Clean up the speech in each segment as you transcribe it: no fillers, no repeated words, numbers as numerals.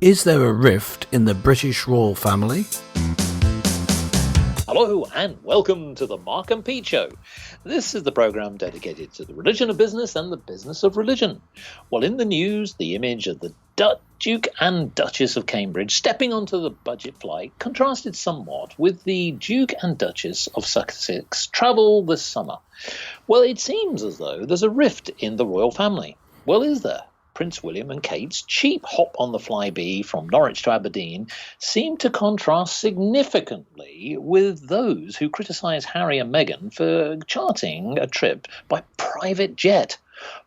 Is there a rift in the British royal family? Hello and welcome to the Mark and Pete Show. This is the programme dedicated to the religion of business and the business of religion. Well, in the news, the image of the Duke and Duchess of Cambridge stepping onto the budget flight contrasted somewhat with the Duke and Duchess of Sussex travel this summer. Well, it seems as though there's a rift in the royal family. Well, is there? Prince William and Kate's cheap hop on the FlyBe from Norwich to Aberdeen seemed to contrast significantly with those who criticise Harry and Meghan for charting a trip by private jet.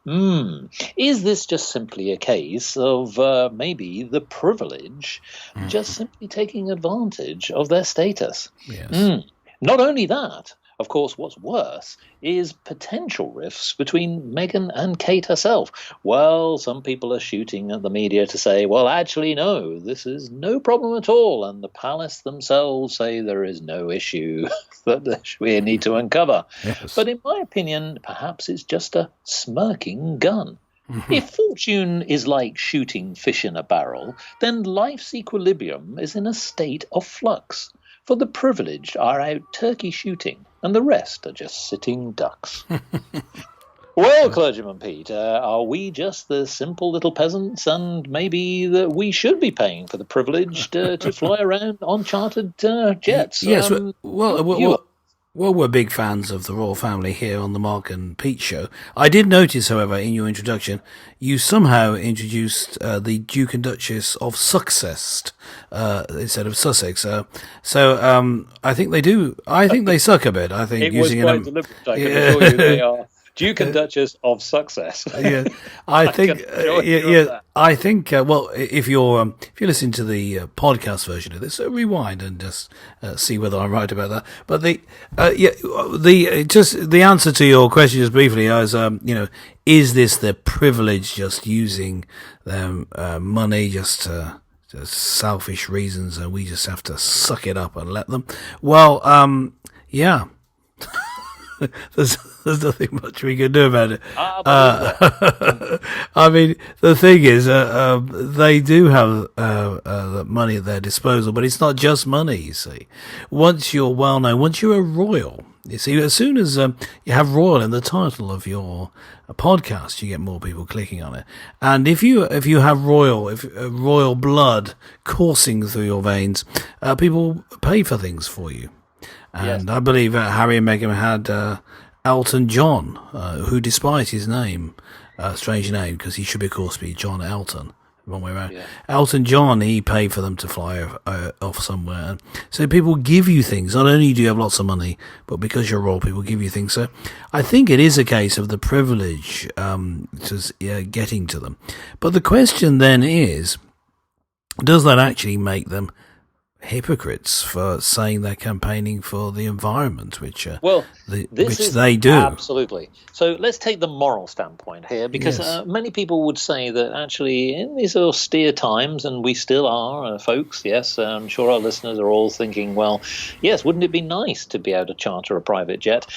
Is this just simply a case of maybe the privilege just simply taking advantage of their status? Yes. Not only that, of course, what's worse is potential rifts between Meghan and Kate herself. Well, some people are shooting at the media to say, well, actually, no, this is no problem at all. And the palace themselves say there is no issue that we need to uncover. Yes. But in my opinion, perhaps it's just a smirking gun. If fortune is like shooting fish in a barrel, then life's equilibrium is in a state of flux. For the privileged are out turkey shooting, and the rest are just sitting ducks. Well, Clergyman Pete, are we just the simple little peasants, and maybe that we should be paying for the privilege to fly around on chartered jets? Yes, well, we're big fans of the royal family here on the Mark and Pete Show. I did notice, however, in your introduction, you somehow introduced the Duke and Duchess of Sussex instead of Sussex. So I think they do. I think they suck a bit. I think it using was quite deliberate. I can assure you they are. Duke and Duchess of Success. Yeah, I think. I think. Well, if you're listening to the podcast version of this, rewind and just see whether I'm right about that. But the answer to your question just briefly is, is this the privilege just using their money just selfish reasons, and we just have to suck it up and let them? Well, yeah. There's nothing much we can do about it. I mean, the thing is, they do have the money at their disposal, but it's not just money, you see. Once you're well known, once you're a royal, you see, as soon as you have royal in the title of your podcast, you get more people clicking on it. And if you have royal blood coursing through your veins, people pay for things for you. And yes. I believe Harry and Meghan had Elton John, who, despite his name, strange name, because he should, of course, be John Elton, wrong way around. Yeah. Elton John, he paid for them to fly off somewhere. And so people give you things. Not only do you have lots of money, but because you're royal, people give you things. So I think it is a case of the privilege getting to them. But the question then is, does that actually make them hypocrites for saying they're campaigning for the environment, which they do? Absolutely. So let's take the moral standpoint here, because many people would say that actually in these austere times, and we still are, folks, yes, I'm sure our listeners are all thinking, well, yes, wouldn't it be nice to be able to charter a private jet,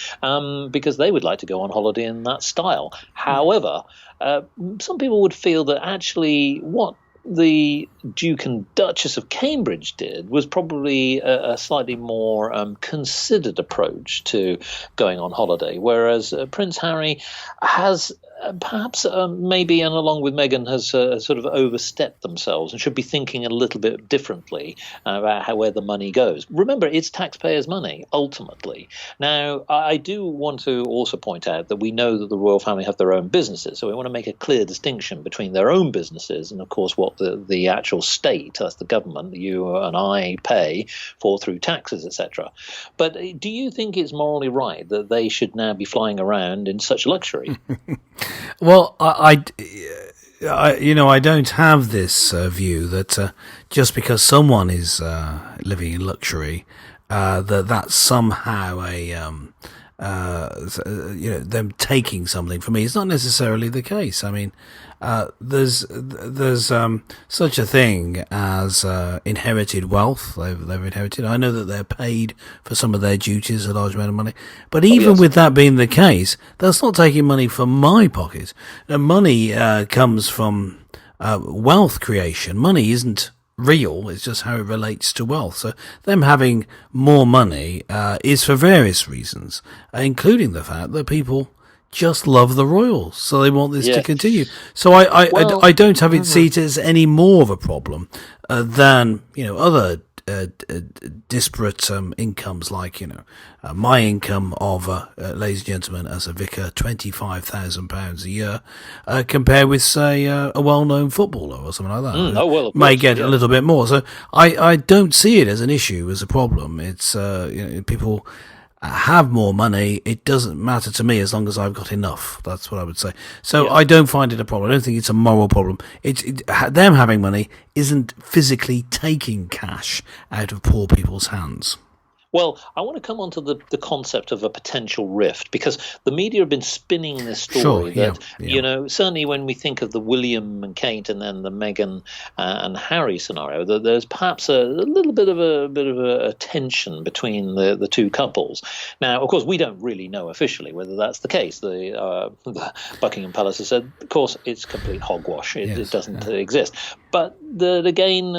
because they would like to go on holiday in that style. However, some people would feel that actually what the Duke and Duchess of Cambridge did was probably a slightly more considered approach to going on holiday, whereas Prince Harry has perhaps maybe, and along with Meghan, has sort of overstepped themselves and should be thinking a little bit differently about where the money goes. Remember, it's taxpayers' money, ultimately. Now, I do want to also point out that we know that the royal family have their own businesses, so we want to make a clear distinction between their own businesses and, of course, what the actual state, that's the government, you and I pay for through taxes, etc. But do you think it's morally right that they should now be flying around in such luxury? Well, I don't have this view that just because someone is living in luxury, that's somehow them taking something from me. It's not necessarily the case. I mean, there's such a thing as inherited wealth. They've inherited. I know that they're paid for some of their duties, a large amount of money. But even with that being the case, that's not taking money from my pocket. The money comes from wealth creation. Money isn't real, it's just how it relates to wealth. So them having more money is for various reasons, including the fact that people just love the royals, so they want this to continue. So I don't have it see it as any more of a problem than other disparate incomes, like my income of ladies and gentlemen as a vicar, £25,000 a year, compared with say a well-known footballer or something like that. May get a little bit more. So I don't see it as an issue, as a problem. It's people have more money. It doesn't matter to me as long as I've got enough. That's what I would say. So I don't find it a problem. I don't think it's a moral problem. Them having money isn't physically taking cash out of poor people's hands. Well, I want to come on to the concept of a potential rift, because the media have been spinning this story certainly when we think of the William and Kate and then the Meghan and Harry scenario, that there's perhaps a little bit of a tension between the two couples. Now, of course, we don't really know officially whether that's the case. The Buckingham Palace has said, of course, it's complete hogwash. It doesn't exist. But again,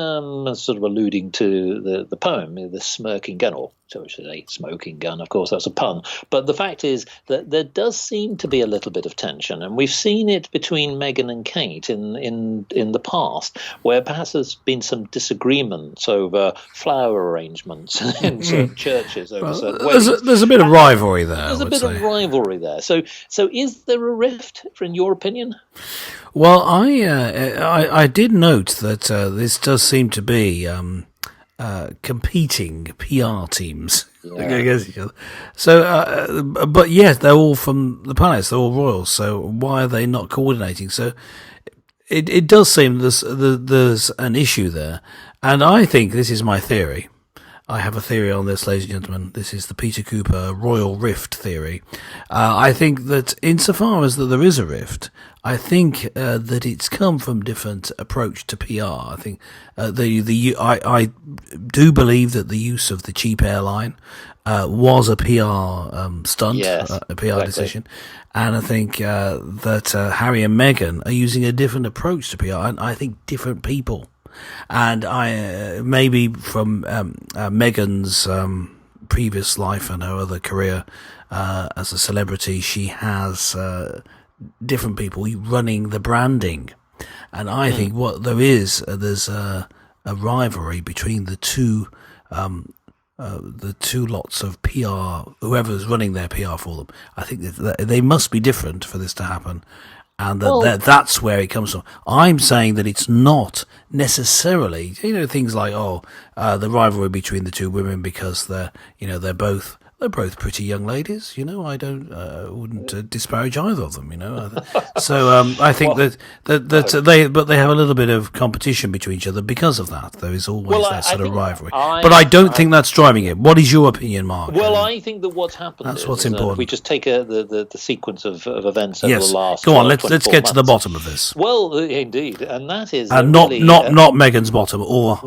sort of alluding to the poem, the smirking gun, or so I should say smoking gun, of course, that's a pun. But the fact is that there does seem to be a little bit of tension, and we've seen it between Meghan and Kate in the past, where perhaps there's been some disagreements over flower arrangements in certain churches over certain weddings. There's a bit of rivalry there. There's a bit of rivalry there. So is there a rift, in your opinion? Well, I did note that this does seem to be competing PR teams against each other. So, but yes, they're all from the palace. They're all royals. So why are they not coordinating? So it does seem there's an issue there, and I think this is my theory. I have a theory on this, ladies and gentlemen. This is the Peter Cooper Royal Rift theory. I think that insofar as that there is a rift, I think that it's come from different approach to PR. I think I do believe that the use of the cheap airline was a PR stunt, a PR decision, and I think that Harry and Meghan are using a different approach to PR, and I think different people. And I maybe from Meghan's previous life and her other career as a celebrity, she has different people running the branding, and I think what there's a rivalry between the two lots of PR, whoever's running their PR for them. I think that they must be different for this to happen. And that's where it comes from. I'm saying that it's not necessarily, things like the rivalry between the two women because they're both pretty young ladies. I wouldn't disparage either of them. So I think that they have a little bit of competition between each other because of that. There is always that sort of rivalry. But I don't think that's driving it. What is your opinion, Mark? Well, I think that what's happened that's what's important. We just take the sequence of events over the last. Go on. Let's get to the bottom of this. Well, indeed, and that is not Meghan's bottom or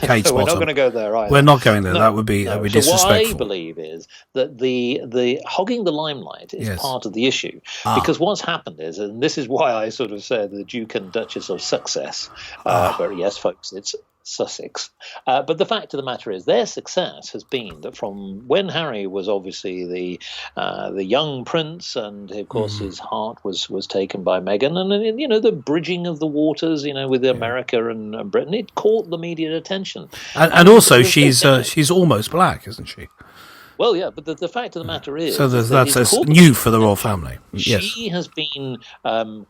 Kate's bottom. We're not going to go there either. We're not going there. That would be disrespectful. So what I believe is that the hogging the limelight is part of the issue, because what's happened is, and this is why I sort of said the Duke and Duchess of Success, where yes, folks, it's Sussex. But the fact of the matter is, their success has been that from when Harry was obviously the young prince, and of course his heart was taken by Meghan, and the bridging of the waters, with America and Britain, it caught the media attention. And also, she's almost black, isn't she? Well, yeah, but the fact of the matter is... So that's new for the royal family. She has been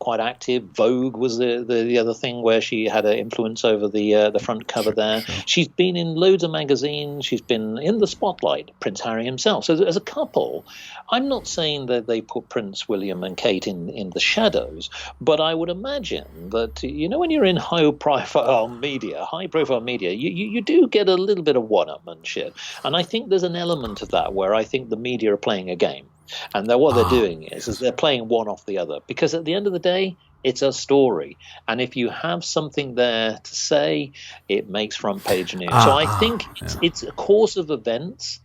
quite active. Vogue was the other thing where she had an influence over the front cover there. Sure. She's been in loads of magazines. She's been in the spotlight, Prince Harry himself. So as a couple, I'm not saying that they put Prince William and Kate in the shadows, but I would imagine that, when you're in high-profile media, you do get a little bit of one-upmanship. And I think there's an element of that where I think the media are playing a game, and what they're doing is they're playing one off the other, because at the end of the day, it's a story, and if you have something there to say, it makes front page news. So I think it's a course of events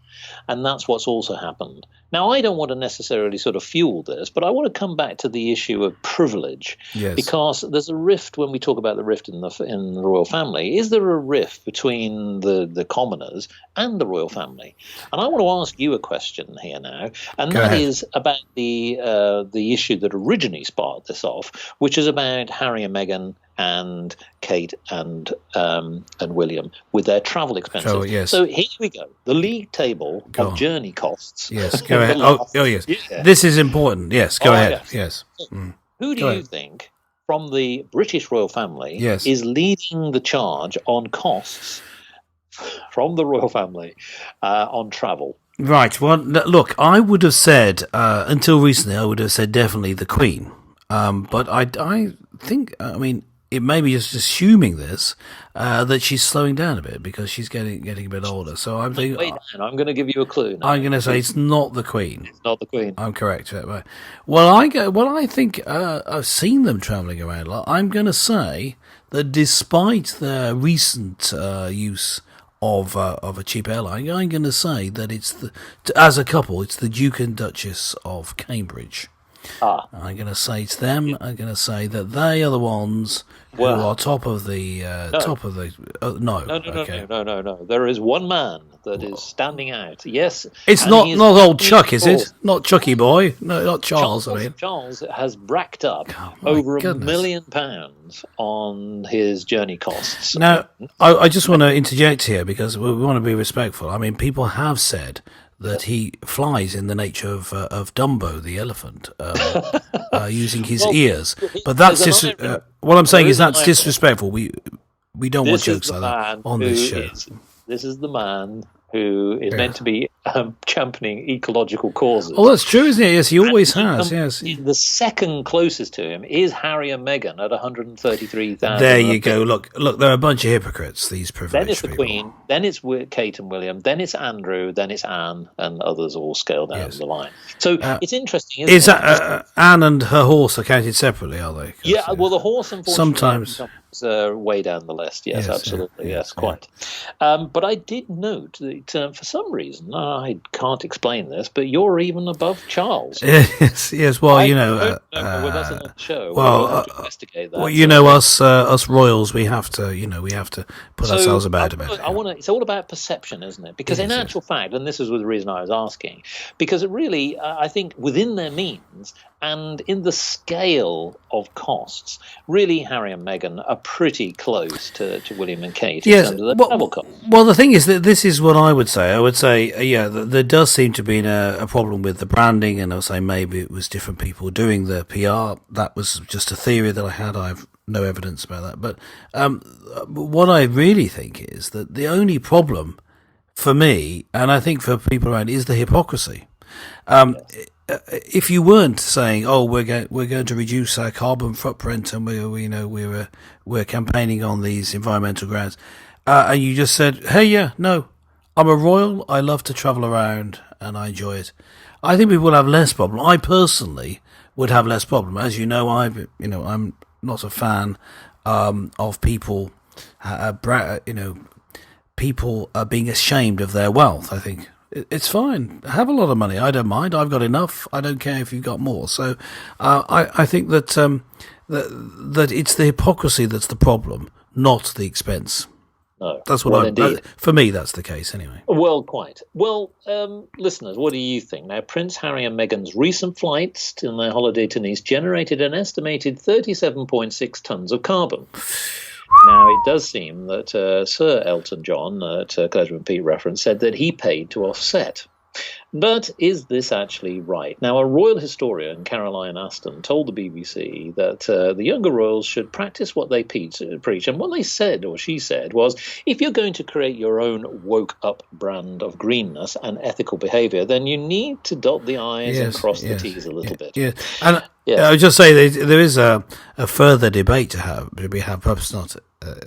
And that's what's also happened. Now, I don't want to necessarily sort of fuel this, but I want to come back to the issue of privilege, because there's a rift when we talk about the rift in the royal family. Is there a rift between the commoners and the royal family? And I want to ask you a question here now, and that is about the issue that originally sparked this off, which is about Harry and Meghan and Kate and William with their travel expenses. Oh, yes. So here we go. The league table of journey costs. Yes, go ahead. Oh, yes. Yeah. This is important. Yes, go ahead. Yes. So who do you think from the British royal family is leading the charge on costs from the royal family on travel? Right. Well, look, I would have said, until recently, I would have said definitely the Queen. But I think, I mean, it may be just assuming this, that she's slowing down a bit because she's getting a bit older. So I'm thinking. Wait, I'm going to give you a clue now. I'm going to say it's not the Queen. It's not the Queen. I'm correct. Right. Well, I think I've seen them travelling around a lot. I'm going to say that despite their recent use of a cheap airline, I'm going to say that as a couple, it's the Duke and Duchess of Cambridge. I'm going to say it's them. I'm going to say that they are the ones who are top of the No. There is one man that is standing out. Yes, it's not old Chuck, is it? Not Chucky boy. No, not Charles. Charles has racked up over £1 million on his journey costs. Now, I just want to interject here because we want to be respectful. I mean, people have said that he flies in the nature of Dumbo, the elephant, using his ears. But that's what I'm saying is that's disrespectful. We don't want jokes like that on this show. This is the man who is meant to be championing ecological causes. Oh, that's true, isn't it? Yes, he always has. Yes. The second closest to him is Harry and Meghan at 133,000. There you go. Look, they're a bunch of hypocrites, these privileged Then it's the people. Queen, then it's Kate and William, then it's Andrew, then it's Anne, and others all scale down the line. So it's interesting, isn't it? Is that Anne and her horse are counted separately, are they? Yeah, well, the horse, unfortunately, sometimes way down the list. Yes, absolutely. Yes, quite. But I did note that for some reason, I can't explain this, but you're even above Charles. Yes. Well, well, that's another show. Well, we'll have to investigate that. Well, us royals, we have to put ourselves about it. It's all about perception, isn't it? Because in actual fact, and this is the reason I was asking, because it really, I think, within their means and in the scale of costs, really, Harry and Meghan are pretty close to William and Kate in terms of the travel costs. Well, the thing is that this is what I would say. I would say, there does seem to be a problem with the branding, and I'll say maybe it was different people doing the PR. That was just a theory that I had. I have no evidence about that. But what I really think is that the only problem for me, and I think for people around, is the hypocrisy. If you weren't saying, "Oh, we're going to reduce our carbon footprint," and we're campaigning on these environmental grounds, and you just said, "Hey, no, I'm a royal. I love to travel around and I enjoy it," I think people would have less problem. I personally would have less problem. As you know, I'm not a fan of people, people being ashamed of their wealth. I think it's fine. Have a lot of money. I don't mind. I've got enough. I don't care if you've got more. So I think that that it's the hypocrisy that's the problem, not the expense. No. That's what for me, that's the case anyway. Well, quite. Well, listeners, what do you think? Now, Prince Harry and Meghan's recent flights in their holiday to Nice generated an estimated 37.6 tonnes of carbon. Now, it does seem that Sir Elton John, Clever and Pete reference, said that he paid to offset. But is this actually right? Now, a royal historian, Caroline Aston, told the BBC that the younger royals should practice what they preach. And what they said, or she said, was, if you're going to create your own woke-up brand of greenness and ethical behaviour, then you need to dot the I's and cross the T's a little bit. Yeah. And I would just say there is a further debate to have. We have perhaps not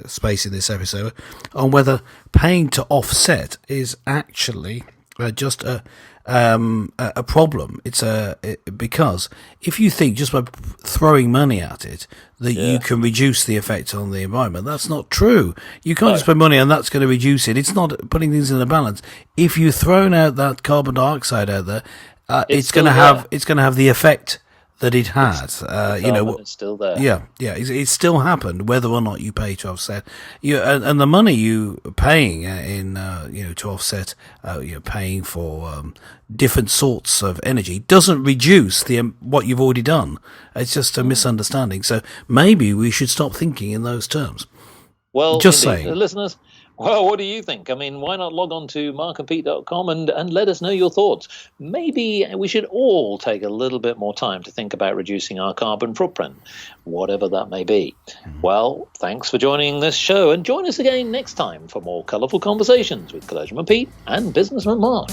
space in this episode on whether paying to offset is actually just a problem. Because if you think just by throwing money at it that you can reduce the effect on the environment, that's not true. You can't just spend money and that's going to reduce it. It's not putting things in a balance. If you've thrown out that carbon dioxide out there, it's going to have the effect that it has. It's still there. It's still happened, whether or not you pay to offset. And the money you paying to offset, paying for different sorts of energy doesn't reduce what you've already done. It's just a misunderstanding. So maybe we should stop thinking in those terms. Well, just indeed. saying, Listeners. Well, what do you think? I mean, why not log on to markandpete.com and let us know your thoughts? Maybe we should all take a little bit more time to think about reducing our carbon footprint, whatever that may be. Well, thanks for joining this show, and join us again next time for more colourful conversations with Clergyman Pete and Businessman Mark.